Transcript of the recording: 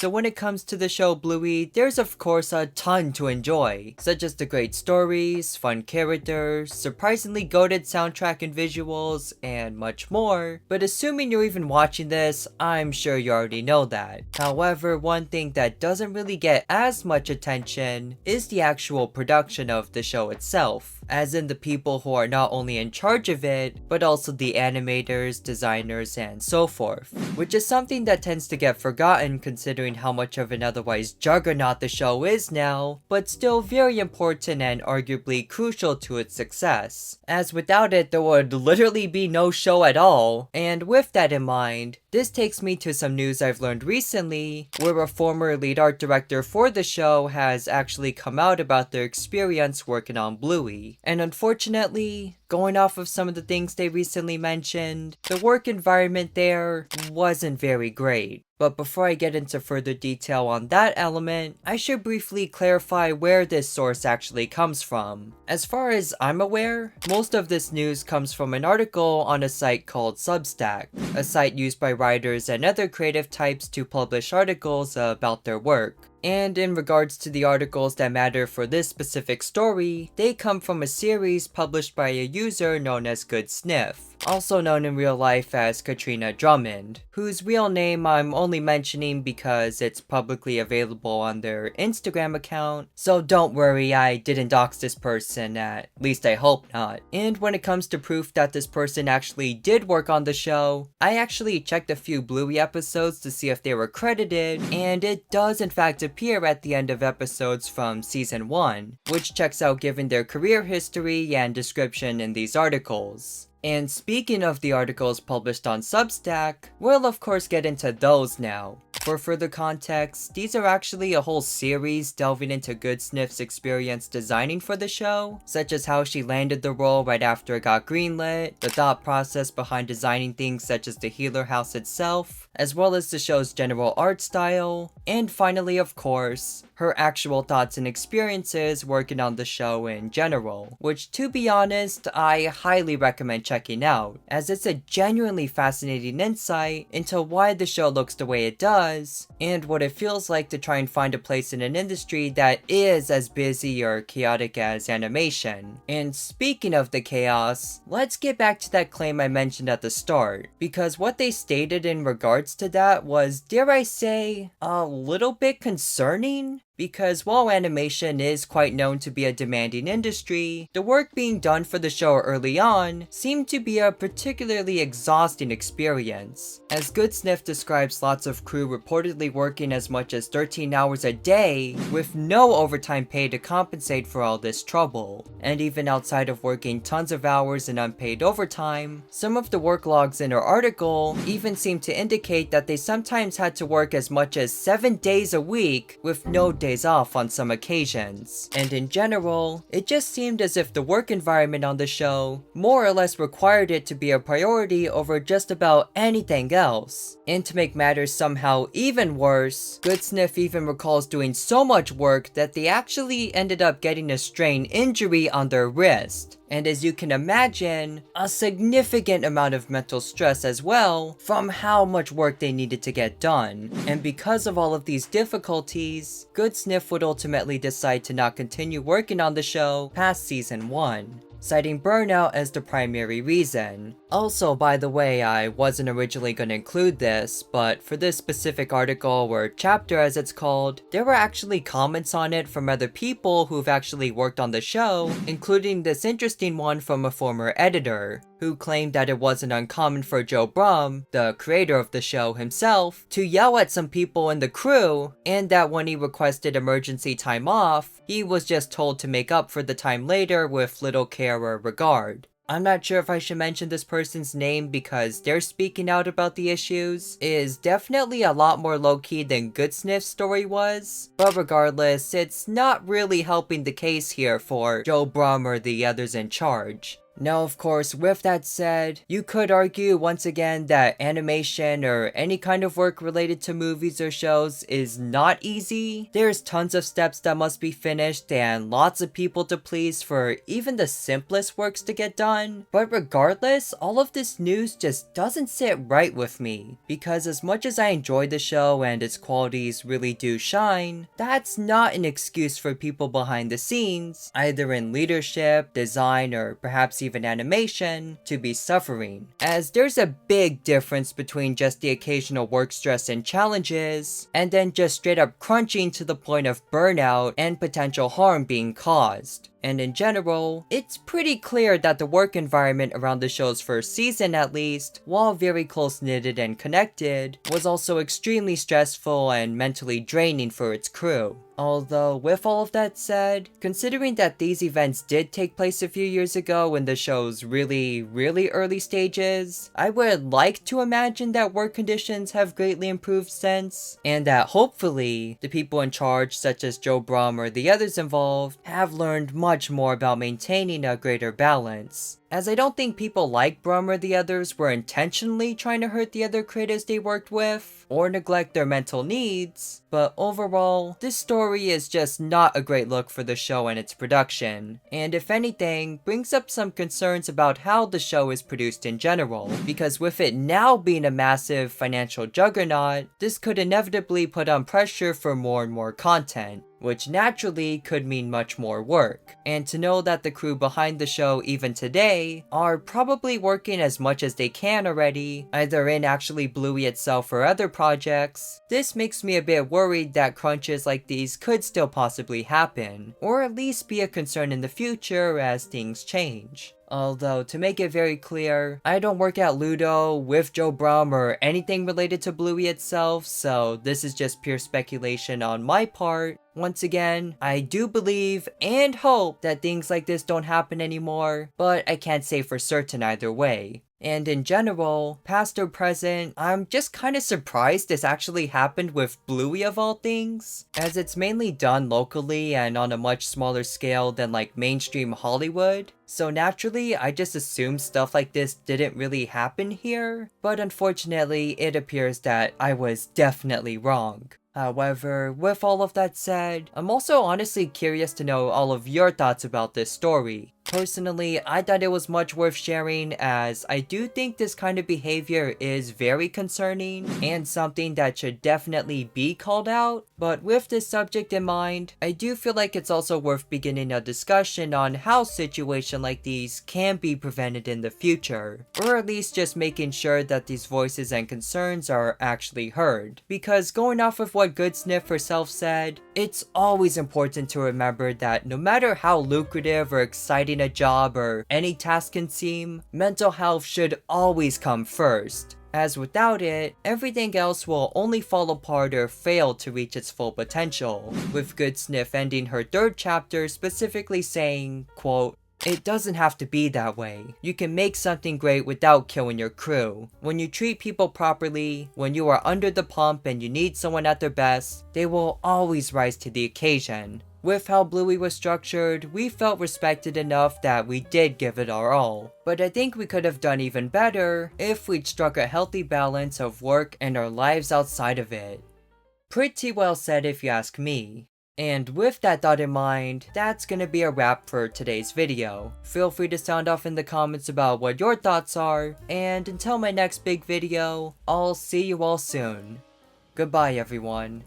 So when it comes to the show Bluey, there's of course a ton to enjoy, such as the great stories, fun characters, surprisingly goated soundtrack and visuals, and much more. But assuming you're even watching this, I'm sure you already know that. However, one thing that doesn't really get as much attention is the actual production of the show itself, as in the people who are not only in charge of it, but also the animators, designers, and so forth, which is something that tends to get forgotten considering how much of an otherwise juggernaut the show is now, but still very important and arguably crucial to its success, as without it there would literally be no show at all. And with that in mind, this takes me to some news I've learned recently, where a former lead art director for the show has actually come out about their experience working on Bluey. And unfortunately, going off of some of the things they recently mentioned, the work environment there wasn't very great. But before I get into further detail on that element, I should briefly clarify where this source actually comes from. As far as I'm aware, most of this news comes from an article on a site called Substack, a site used by writers and other creative types to publish articles about their work. And in regards to the articles that matter for this specific story, they come from a series published by a user known as Good Sniff, also known in real life as Katrina Drummond, whose real name I'm only mentioning because it's publicly available on their Instagram account, so don't worry, I didn't dox this person, at least I hope not. And when it comes to proof that this person actually did work on the show, I actually checked a few Bluey episodes to see if they were credited, and it does in fact appear at the end of episodes from season 1, which checks out given their career history and description in these articles. And speaking of the articles published on Substack, we'll of course get into those now. For further context, these are actually a whole series delving into Good Sniff's experience designing for the show, such as how she landed the role right after it got greenlit, the thought process behind designing things such as the healer house itself, as well as the show's general art style, and finally of course, her actual thoughts and experiences working on the show in general, which to be honest, I highly recommend checking out, as it's a genuinely fascinating insight into why the show looks the way it does, and what it feels like to try and find a place in an industry that is as busy or chaotic as animation. And speaking of the chaos, let's get back to that claim I mentioned at the start, because what they stated in regards to that was, dare I say, a little bit concerning? Because while animation is quite known to be a demanding industry, the work being done for the show early on seemed to be a particularly exhausting experience, as Good Sniff describes lots of crew reportedly working as much as 13 hours a day, with no overtime pay to compensate for all this trouble. And even outside of working tons of hours in unpaid overtime, some of the work logs in her article even seem to indicate that they sometimes had to work as much as 7 days a week with no days off on some occasions. And in general, it just seemed as if the work environment on the show more or less required it to be a priority over just about anything else. And to make matters somehow even worse, Good Sniff even recalls doing so much work that they actually ended up getting a strain injury on their wrist. And as you can imagine, a significant amount of mental stress as well from how much work they needed to get done. And because of all of these difficulties, Good Sniff would ultimately decide to not continue working on the show past season 1. Citing burnout as the primary reason. Also, by the way, I wasn't originally going to include this, but for this specific article, or chapter as it's called, there were actually comments on it from other people who've actually worked on the show, including this interesting one from a former editor, who claimed that it wasn't uncommon for Joe Brum, the creator of the show himself, to yell at some people in the crew, and that when he requested emergency time off, he was just told to make up for the time later with little care or regard. I'm not sure if I should mention this person's name because their speaking out about the issues is definitely a lot more low-key than Good Sniff's story was, but regardless, it's not really helping the case here for Joe Brum or the others in charge. Now, of course, with that said, you could argue once again that animation or any kind of work related to movies or shows is not easy. There's tons of steps that must be finished and lots of people to please for even the simplest works to get done. But regardless, all of this news just doesn't sit right with me, because as much as I enjoy the show and its qualities really do shine, that's not an excuse for people behind the scenes, either in leadership, design, or perhaps even animation, to be suffering. As there's a big difference between just the occasional work stress and challenges, and then just straight up crunching to the point of burnout and potential harm being caused. And in general, it's pretty clear that the work environment around the show's first season at least, while very close-knitted and connected, was also extremely stressful and mentally draining for its crew. Although, with all of that said, considering that these events did take place a few years ago in the show's really early stages, I would like to imagine that work conditions have greatly improved since, and that hopefully, the people in charge such as Joe Brum or the others involved have learned much more about maintaining a greater balance. As I don't think people like Brum or the others were intentionally trying to hurt the other creators they worked with, or neglect their mental needs, but overall, this story is just not a great look for the show and its production, and if anything, brings up some concerns about how the show is produced in general, because with it now being a massive financial juggernaut, this could inevitably put on pressure for more and more content, which naturally could mean much more work. And to know that the crew behind the show even today are probably working as much as they can already, either in actually Bluey itself or other projects, this makes me a bit worried that crunches like these could still possibly happen, or at least be a concern in the future as things change. Although, to make it very clear, I don't work at Ludo, with Joe Brum, or anything related to Bluey itself, so this is just pure speculation on my part. Once again, I do believe and hope that things like this don't happen anymore, but I can't say for certain either way. And in general, past or present, I'm just kinda surprised this actually happened with Bluey of all things, as it's mainly done locally and on a much smaller scale than like mainstream Hollywood. So naturally, I just assumed stuff like this didn't really happen here, but unfortunately, it appears that I was definitely wrong. However, with all of that said, I'm also honestly curious to know all of your thoughts about this story. Personally, I thought it was much worth sharing, as I do think this kind of behavior is very concerning and something that should definitely be called out. But with this subject in mind, I do feel like it's also worth beginning a discussion on how situations like these can be prevented in the future, or at least just making sure that these voices and concerns are actually heard. Because going off of what Goodsniff herself said, it's always important to remember that no matter how lucrative or exciting a job or any task can seem, mental health should always come first, as without it, everything else will only fall apart or fail to reach its full potential, with Goodsniff ending her third chapter specifically saying, quote, "It doesn't have to be that way. You can make something great without killing your crew. When you treat people properly, when you are under the pump and you need someone at their best, they will always rise to the occasion." With how Bluey was structured, we felt respected enough that we did give it our all. But I think we could have done even better if we'd struck a healthy balance of work and our lives outside of it. Pretty well said if you ask me. And with that thought in mind, that's gonna be a wrap for today's video. Feel free to sound off in the comments about what your thoughts are, and until my next big video, I'll see you all soon. Goodbye everyone.